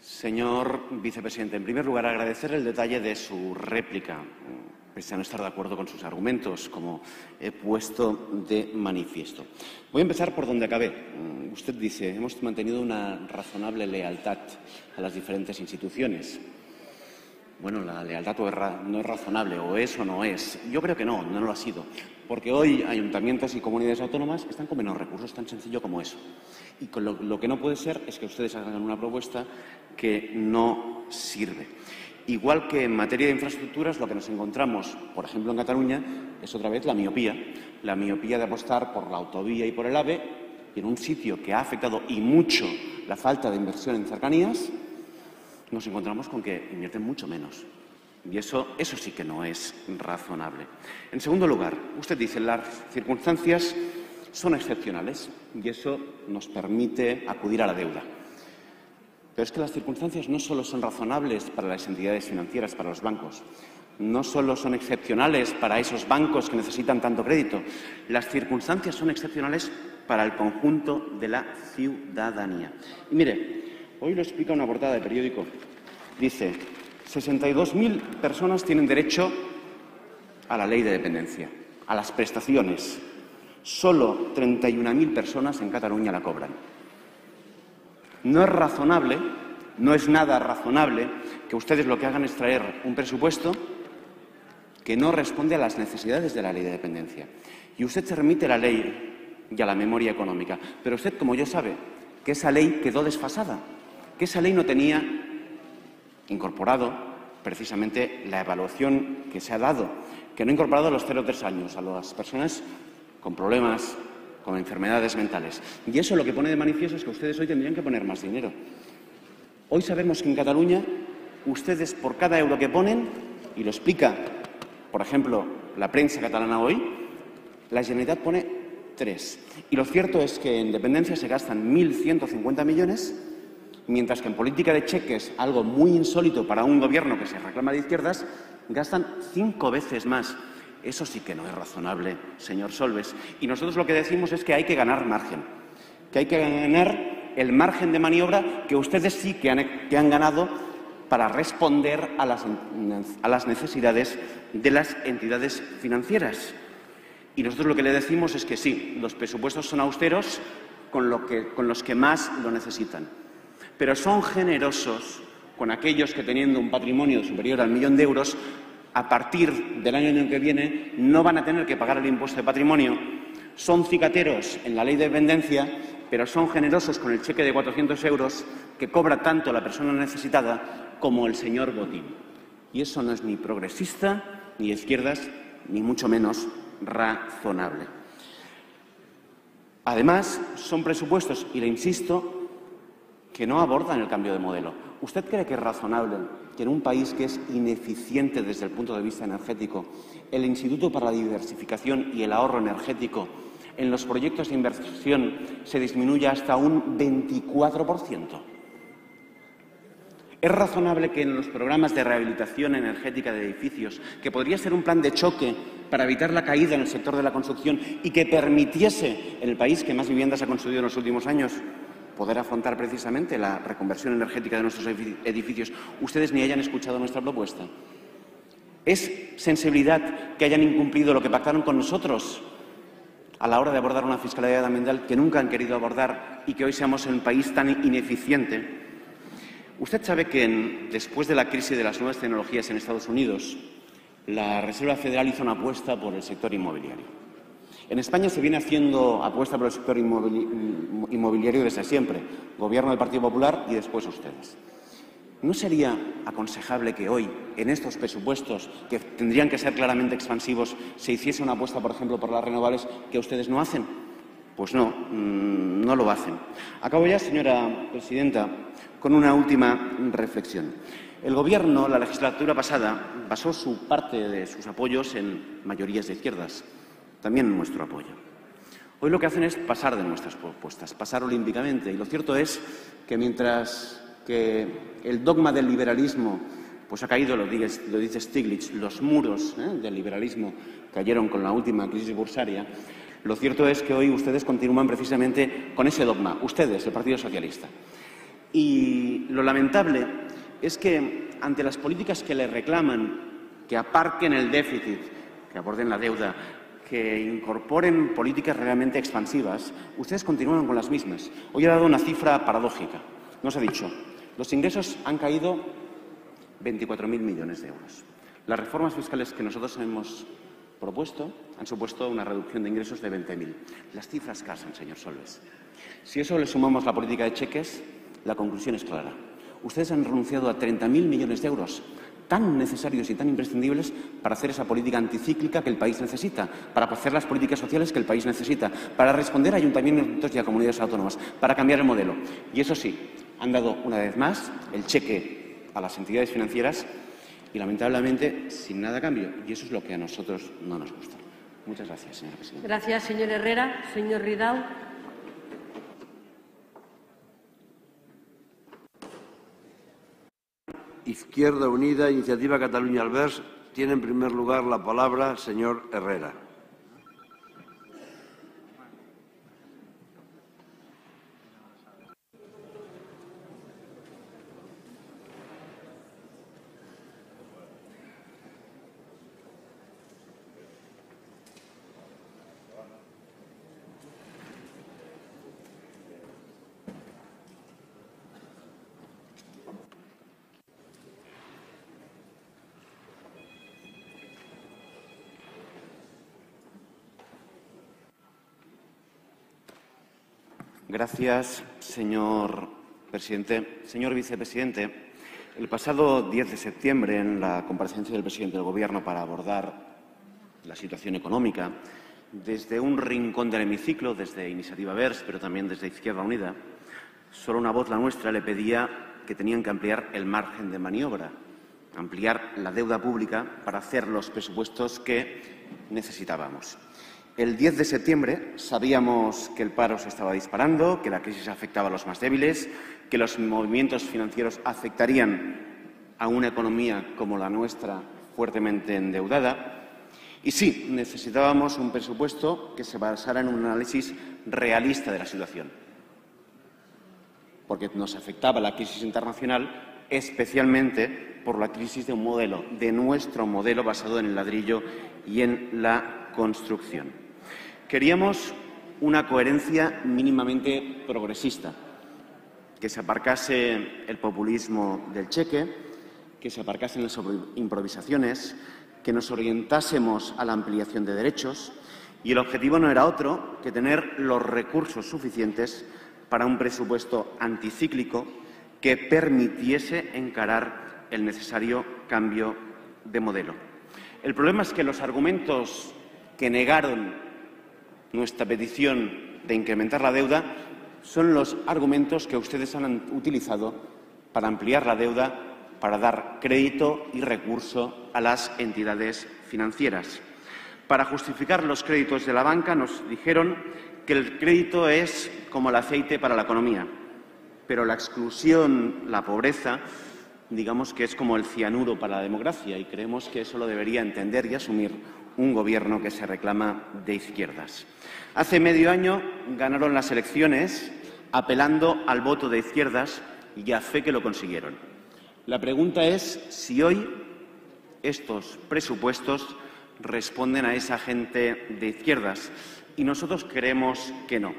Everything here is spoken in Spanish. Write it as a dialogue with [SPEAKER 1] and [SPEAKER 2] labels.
[SPEAKER 1] Señor vicepresidente, en primer lugar, agradecer el detalle de su réplica, pese a no estar de acuerdo con sus argumentos, como he puesto de manifiesto. Voy a empezar por donde acabé. Usted dice, hemos mantenido una razonable lealtad a las diferentes instituciones. Bueno, la lealtad no es razonable, o es o no es. Yo creo que no lo ha sido, porque hoy ayuntamientos y comunidades autónomas están con menos recursos, tan sencillo como eso. Y lo que no puede ser es que ustedes hagan una propuesta que no sirve. Igual que en materia de infraestructuras, lo que nos encontramos, por ejemplo, en Cataluña, es otra vez la miopía de apostar por la autovía y por el AVE, y en un sitio que ha afectado y mucho la falta de inversión en cercanías, nos encontramos con que invierten mucho menos. Y eso sí que no es razonable. En segundo lugar, usted dice las circunstancias son excepcionales y eso nos permite acudir a la deuda. Pero es que las circunstancias no solo son razonables para las entidades financieras, para los bancos, no solo son excepcionales para esos bancos que necesitan tanto crédito, las circunstancias son excepcionales para el conjunto de la ciudadanía. Y mire, hoy lo explica una portada de periódico. Dice, 62.000 personas tienen derecho a la ley de dependencia, a las prestaciones. Solo 31.000 personas en Cataluña la cobran. No es razonable, no es nada razonable que ustedes lo que hagan es traer un presupuesto que no responde a las necesidades de la ley de dependencia. Y usted se remite a la ley y a la memoria económica. Pero usted, como yo, sabe que esa ley quedó desfasada, que esa ley no tenía incorporado precisamente la evaluación que se ha dado, que no ha incorporado a los 0 a 3 años, a las personas con problemas, con enfermedades mentales. Y eso lo que pone de manifiesto es que ustedes hoy tendrían que poner más dinero. Hoy sabemos que en Cataluña ustedes por cada euro que ponen, y lo explica, por ejemplo, la prensa catalana hoy, la Generalitat pone 3. Y lo cierto es que en dependencia se gastan 1.150 millones, mientras que en política de cheques, algo muy insólito para un gobierno que se reclama de izquierdas, gastan 5 veces más. Eso sí que no es razonable, señor Solbes. Y nosotros lo que decimos es que hay que ganar margen, que hay que ganar el margen de maniobra que ustedes sí que han ganado para responder a las necesidades de las entidades financieras. Y nosotros lo que le decimos es que sí, los presupuestos son austeros con los que más lo necesitan, pero son generosos con aquellos que, teniendo un patrimonio superior al 1.000.000 de euros, a partir del año en el que viene no van a tener que pagar el impuesto de patrimonio. Son cicateros en la ley de dependencia, pero son generosos con el cheque de 400 euros que cobra tanto la persona necesitada como el señor Botín. Y eso no es ni progresista, ni de izquierdas, ni mucho menos razonable. Además, son presupuestos, y le insisto, que no abordan el cambio de modelo. ¿Usted cree que es razonable que en un país que es ineficiente desde el punto de vista energético, el Instituto para la Diversificación y el Ahorro Energético en los proyectos de inversión se disminuya hasta un 24%? ¿Es razonable que en los programas de rehabilitación energética de edificios, que podría ser un plan de choque para evitar la caída en el sector de la construcción y que permitiese en el país que más viviendas ha construido en los últimos años poder afrontar precisamente la reconversión energética de nuestros edificios, ustedes ni hayan escuchado nuestra propuesta? ¿Es sensibilidad que hayan incumplido lo que pactaron con nosotros a la hora de abordar una fiscalidad ambiental que nunca han querido abordar y que hoy seamos un país tan ineficiente? Usted sabe que después de la crisis de las nuevas tecnologías en Estados Unidos, la Reserva Federal hizo una apuesta por el sector inmobiliario. En España se viene haciendo apuesta por el sector inmobiliario desde siempre, gobierno del Partido Popular y después ustedes. ¿No sería aconsejable que hoy, en estos presupuestos, que tendrían que ser claramente expansivos, se hiciese una apuesta, por ejemplo, por las renovables, que ustedes no hacen? Pues no lo hacen. Acabo ya, señora presidenta, con una última reflexión. El Gobierno, la legislatura pasada, basó parte de sus apoyos en mayorías de izquierdas. También nuestro apoyo. Hoy lo que hacen es pasar de nuestras propuestas, pasar olímpicamente. Y lo cierto es que mientras que el dogma del liberalismo pues ha caído, lo dice Stiglitz, los muros del liberalismo cayeron con la última crisis bursária, lo cierto es que hoy ustedes continúan precisamente con ese dogma, ustedes, el Partido Socialista. Y lo lamentable es que, ante las políticas que le reclaman, que aparquen el déficit, que aborden la deuda, que incorporen políticas realmente expansivas, ustedes continúan con las mismas. Hoy he dado una cifra paradójica. Nos ha dicho, los ingresos han caído 24.000 millones de euros. Las reformas fiscales que nosotros hemos propuesto han supuesto una reducción de ingresos de 20.000. Las cifras casan, señor Solbes. Si a eso le sumamos la política de cheques, la conclusión es clara. Ustedes han renunciado a 30.000 millones de euros, tan necesarios y tan imprescindibles para hacer esa política anticíclica que el país necesita, para hacer las políticas sociales que el país necesita, para responder a ayuntamientos y a comunidades autónomas, para cambiar el modelo. Y eso sí, han dado una vez más el cheque a las entidades financieras y, lamentablemente, sin nada a cambio. Y eso es lo que a nosotros no nos gusta. Muchas gracias, señora presidenta.
[SPEAKER 2] Gracias, señor Herrera. Señor Ridao.
[SPEAKER 3] Izquierda Unida, Iniciativa Catalunya Verds. Tiene en primer lugar la palabra el señor Herrera.
[SPEAKER 1] Gracias, señor presidente. Señor vicepresidente, el pasado 10 de septiembre, en la comparecencia del presidente del Gobierno para abordar la situación económica, desde un rincón del hemiciclo, desde Iniciativa Verds, pero también desde Izquierda Unida, solo una voz, la nuestra, le pedía que tenían que ampliar el margen de maniobra, ampliar la deuda pública para hacer los presupuestos que necesitábamos. El 10 de septiembre sabíamos que el paro se estaba disparando, que la crisis afectaba a los más débiles, que los movimientos financieros afectarían a una economía como la nuestra, fuertemente endeudada. Y sí, necesitábamos un presupuesto que se basara en un análisis realista de la situación, porque nos afectaba la crisis internacional, especialmente por la crisis de un modelo, de nuestro modelo basado en el ladrillo y en la construcción. Queríamos una coherencia mínimamente progresista, que se aparcase el populismo del cheque, que se aparcasen las improvisaciones, que nos orientásemos a la ampliación de derechos, y el objetivo no era otro que tener los recursos suficientes para un presupuesto anticíclico que permitiese encarar el necesario cambio de modelo. El problema es que los argumentos que negaron nuestra petición de incrementar la deuda son los argumentos que ustedes han utilizado para ampliar la deuda, para dar crédito y recurso a las entidades financieras. Para justificar los créditos de la banca nos dijeron que el crédito es como el aceite para la economía, pero la exclusión, la pobreza, digamos que es como el cianuro para la democracia, y creemos que eso lo debería entender y asumir un Gobierno que se reclama de izquierdas. Hace medio año ganaron las elecciones apelando al voto de izquierdas y a fe que lo consiguieron. La pregunta es si hoy estos presupuestos responden a esa gente de izquierdas, y nosotros creemos que no.